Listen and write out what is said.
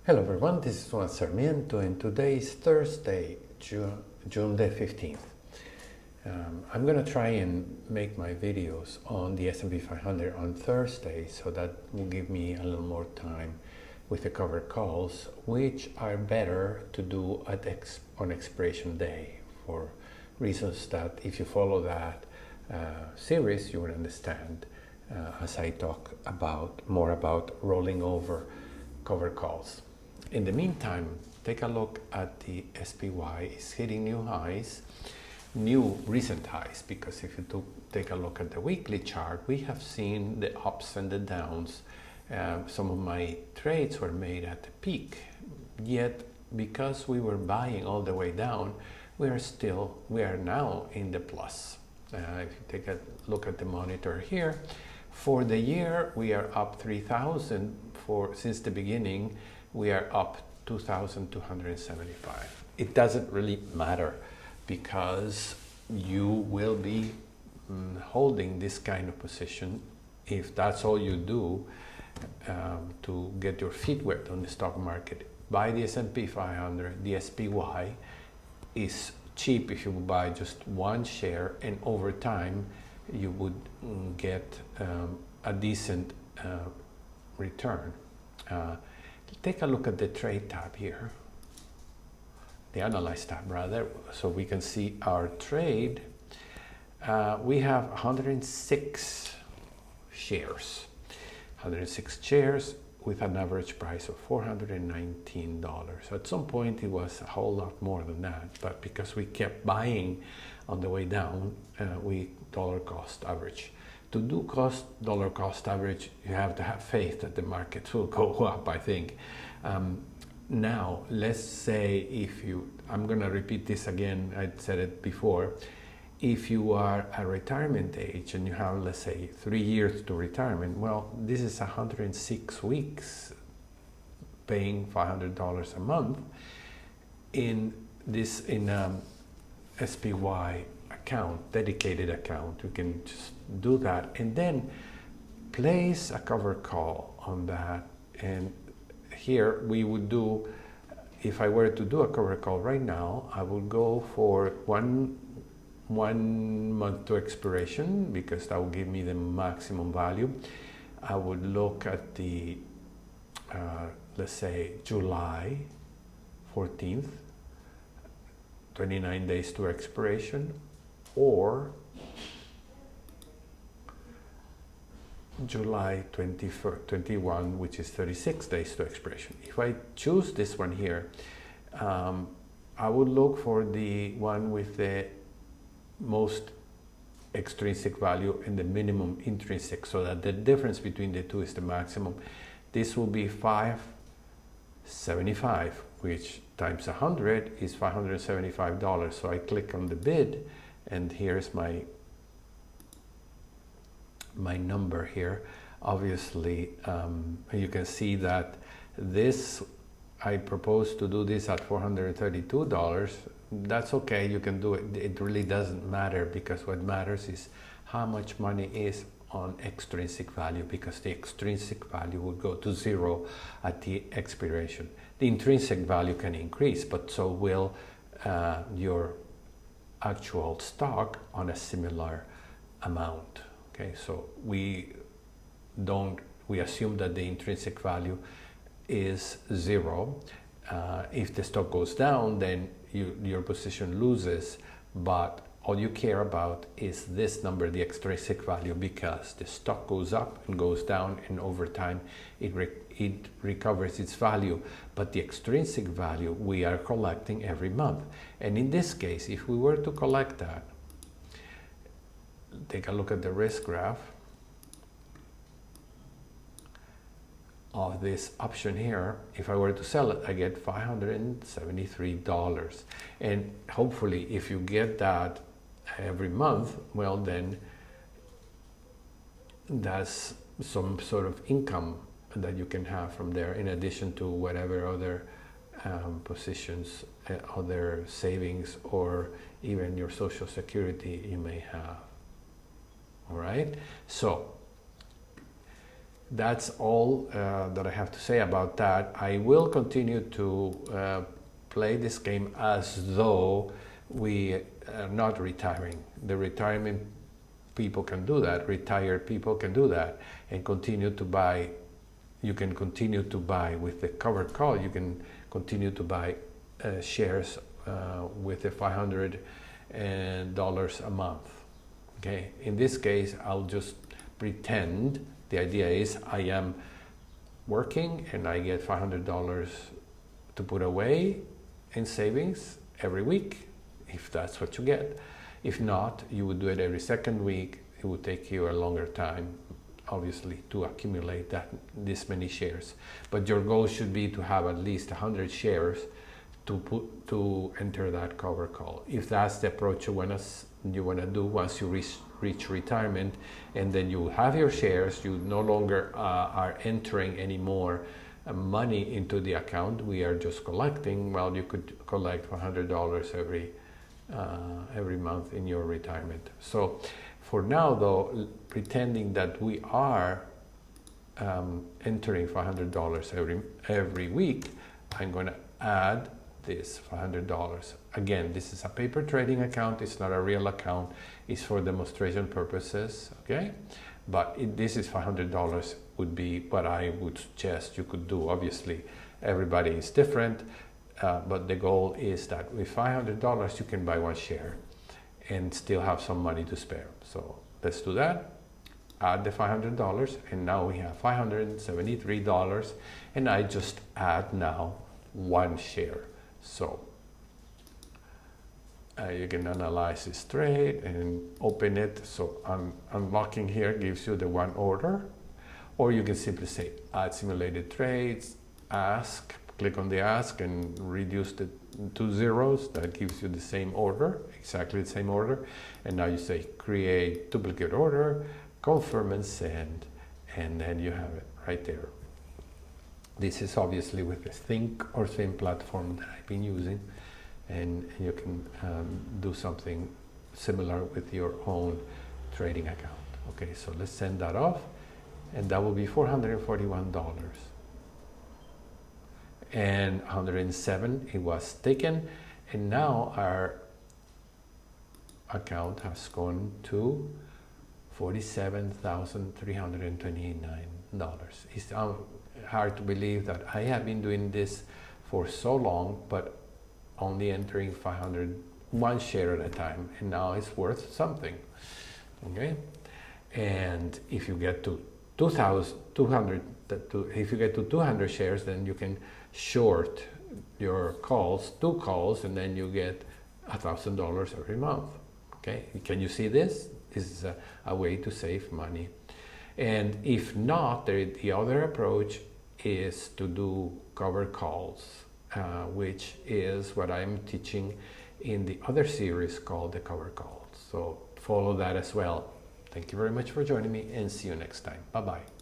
Hello everyone, this is Juan Sarmiento and today is Thursday, June the 15th. I'm going to try and make my videos on the S&P 500 on Thursday, so that will give me a little more time with the covered calls, which are better to do on expiration day for reasons that if you follow that series you will understand as I talk more about rolling over covered calls. In the meantime, take a look at the SPY. It's hitting new highs, new recent highs, because if you take a look at the weekly chart, we have seen the ups and the downs. Some of my trades were made at the peak, yet because we were buying all the way down, we are now in the plus. If you take a look at the monitor here, for the year we are up 3,000. Since the beginning we are up 2,275. It doesn't really matter because you will be holding this kind of position if that's all you do to get your feet wet on the stock market. Buy the S&P 500, the SPY is cheap if you buy just one share, and over time you would get a decent return. Take a look at the trade tab here, the analyze tab rather, so we can see our trade. We have 106 shares, 106 shares with an average price of $419. At some point it was a whole lot more than that, but because we kept buying on the way down, we dollar cost average. To do dollar cost average, you have to have faith that the market will go up, I think. Now, let's say I'm going to repeat this again, I said it before. If you are at retirement age and you have, let's say, 3 years to retirement, well, this is 106 weeks paying $500 a month in SPY account, dedicated account. You can just do that and then place a cover call on that. And here we would do, if I were to do a cover call right now, I would go for one month to expiration, because that will give me the maximum value. I would look at the let's say July 14th, 29 days to expiration, or July 21, which is 36 days to expiration. If I choose this one here, I would look for the one with the most extrinsic value and the minimum intrinsic, so that the difference between the two is the maximum. This will be 575, which times 100 is $575. So I click on the bid, and here's my number here. Obviously, you can see that I propose to do this at $432. That's okay, you can do it. It really doesn't matter, because what matters is how much money is on extrinsic value, because the extrinsic value will go to zero at the expiration. The intrinsic value can increase, but so will your actual stock on a similar amount. Okay, so we assume that the intrinsic value is zero. If the stock goes down, then your position loses, but all you care about is this number, the extrinsic value, because the stock goes up and goes down, and over time it recovers its value. But the extrinsic value we are collecting every month, and in this case, if we were to collect that, take a look at the risk graph of this option here. If I were to sell it, I get $573. And hopefully if you get that every month, well, then that's some sort of income that you can have from there, in addition to whatever other positions, other savings, or even your Social Security you may have. All right, so that's all that I have to say about that. I will continue to play this game as though we are not retiring. The retirement people can do that, retired people can do that, and continue to buy. You can continue to buy with the covered call. You can continue to buy shares with the $500 a month. Okay. In this case, I'll just pretend. The idea is I am working and I get $500 to put away in savings every week, if that's what you get. If not, you would do it every second week. It would take you a longer time, obviously, to accumulate this many shares. But your goal should be to have at least 100 shares to enter that cover call. If that's the approach you wanna do once you reach retirement, and then you have your shares, you no longer are entering any more money into the account. We are just collecting. Well, you could collect $100 every month in your retirement. So for now, though, pretending that we are entering $500 every week, I'm going to add this $500. Again, this is a paper trading account. It's not a real account. It's for demonstration purposes, okay? But this is $500 would be what I would suggest you could do. Obviously, everybody is different, but the goal is that with $500 you can buy one share and still have some money to spare. So let's do that. Add the $500, and now we have $573, and I just add now one share. So you can analyze this trade and open it. So unlocking here gives you the one order, or you can simply say add simulated trades, ask, click on the ask and reduce the 2 zeros. That gives you the same order, exactly the same order. And now you say create duplicate order, confirm and send, and then you have it right there. This is obviously with the Think or Swim platform that I've been using, and you can do something similar with your own trading account. Okay, so let's send that off, and that will be $441. And 107 it was taken, and now our account has gone to $47,329. It's hard to believe that I have been doing this for so long, but only entering 501 share at a time, and now it's worth something. Okay, and if you get to 200, if you get to 200 shares, then you can short your calls, 2 calls, and then you get $1,000 every month. Okay, can you see this? This is a way to save money. And if not, the other approach is to do cover calls, which is what I'm teaching in the other series called the cover calls. So follow that as well. Thank you very much for joining me, and see you next time. Bye-bye.